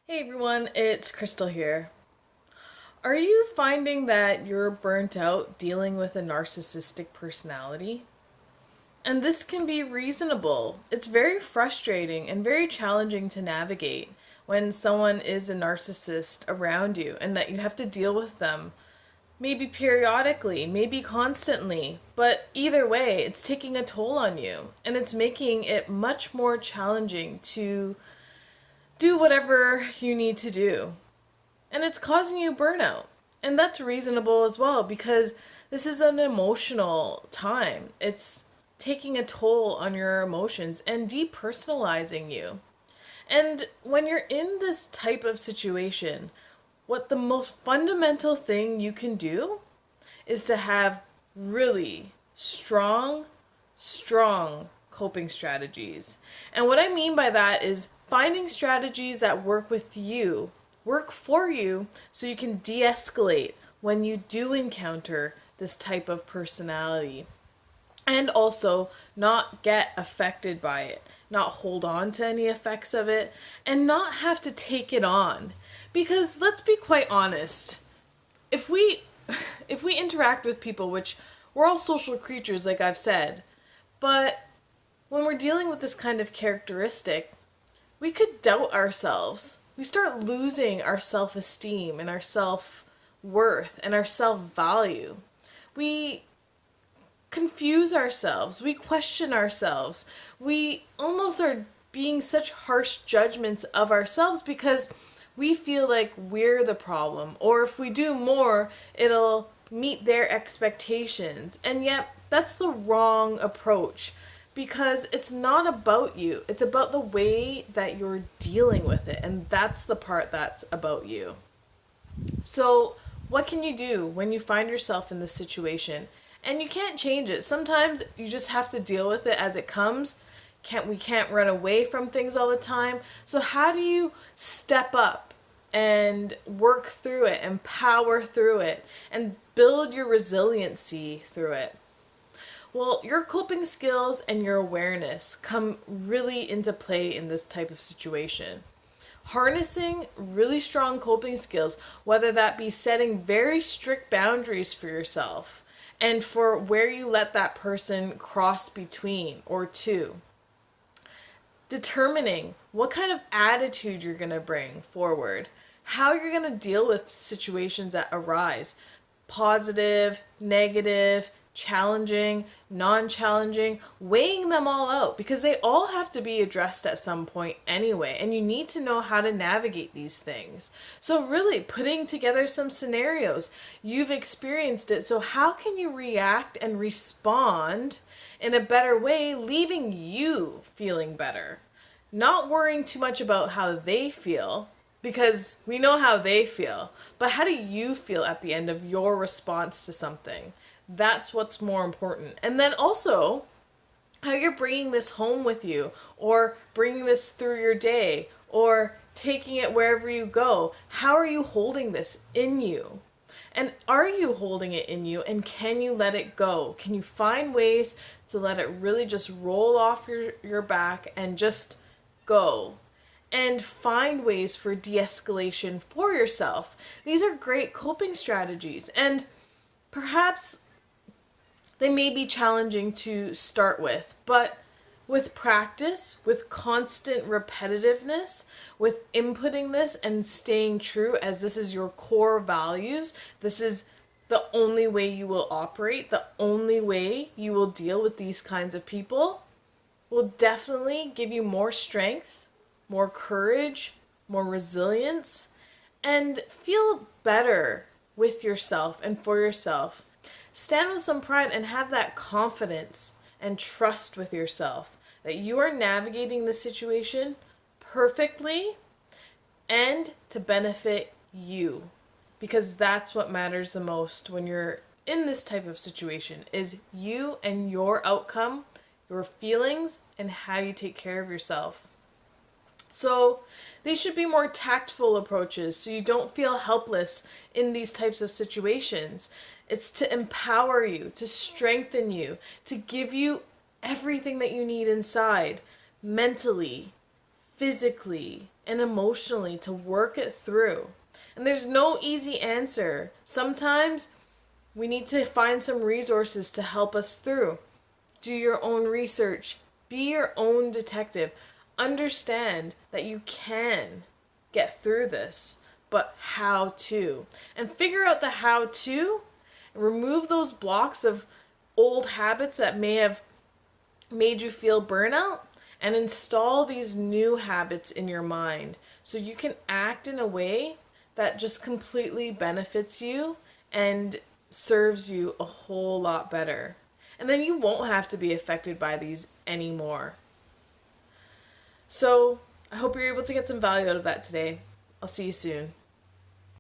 Hey everyone, it's Crystal here. Are you finding that you're burnt out dealing with a narcissistic personality? And this can be reasonable. It's very frustrating and very challenging to navigate when someone is a narcissist around you and that you have to deal with them maybe periodically, maybe constantly, but either way, it's taking a toll on you and it's making it much more challenging to do whatever you need to do. And it's causing you burnout. And that's reasonable as well because this is an emotional time. It's taking a toll on your emotions and depersonalizing you. And when you're in this type of situation, what the most fundamental thing you can do is to have really strong coping strategies. And what I mean by that is finding strategies that work for you, so you can de escalate when you do encounter this type of personality. And also not get affected by it, not hold on to any effects of it, and not have to take it on. Because let's be quite honest, if we if we interact with people, which we're all social creatures like I've said, but when we're dealing with this kind of characteristic, we could doubt ourselves. We start losing our self-esteem and our self-worth and our self-value. We confuse ourselves. We question ourselves. We almost are being such harsh judgments of ourselves because we feel like we're the problem, or if we do more, it'll meet their expectations. And yet, that's the wrong approach because it's not about you. It's about the way that you're dealing with it, and that's the part that's about you. So, what can you do when you find yourself in this situation? And you can't change it. Sometimes you just have to deal with it as it comes. We can't run away from things all the time. So how do you step up and work through it and power through it and build your resiliency through it? Well, your coping skills and your awareness come really into play in this type of situation. Harnessing really strong coping skills, whether that be setting very strict boundaries for yourself and for where you let that person cross between or to. Determining what kind of attitude you're going to bring forward, how you're going to deal with situations that arise, positive, negative, challenging, non-challenging, weighing them all out because they all have to be addressed at some point anyway, and you need to know how to navigate these things. So really putting together some scenarios. You've experienced it, so how can you react and respond in a better way, leaving you feeling better? Not worrying too much about how they feel, because we know how they feel, but how do you feel at the end of your response to something? That's what's more important. And then also, how you're bringing this home with you, or bringing this through your day, or taking it wherever you go. How are you holding this in you? And are you holding it in you, and can you let it go? Can you find ways to let it really just roll off your back and just go? And find ways for de-escalation for yourself. These are great coping strategies, and perhaps they may be challenging to start with, but with practice, with constant repetitiveness, with inputting this and staying true as this is your core values, this is the only way you will operate, the only way you will deal with these kinds of people, will definitely give you more strength, more courage, more resilience, and feel better with yourself and for yourself. Stand with some pride and have that confidence and trust with yourself that you are navigating the situation perfectly and to benefit you. Because that's what matters the most when you're in this type of situation, is you and your outcome, your feelings, and how you take care of yourself. So these should be more tactful approaches so you don't feel helpless in these types of situations. It's to empower you, to strengthen you, to give you everything that you need inside, mentally, physically and emotionally to work it through. And there's no easy answer. Sometimes we need to find some resources to help us through. Do your own research. Be your own detective. Understand that you can get through this, but how to. And figure out the how to. Remove those blocks of old habits that may have made you feel burnout, and install these new habits in your mind so you can act in a way that just completely benefits you and serves you a whole lot better. And then you won't have to be affected by these anymore. So I hope you're able to get some value out of that today. I'll see you soon.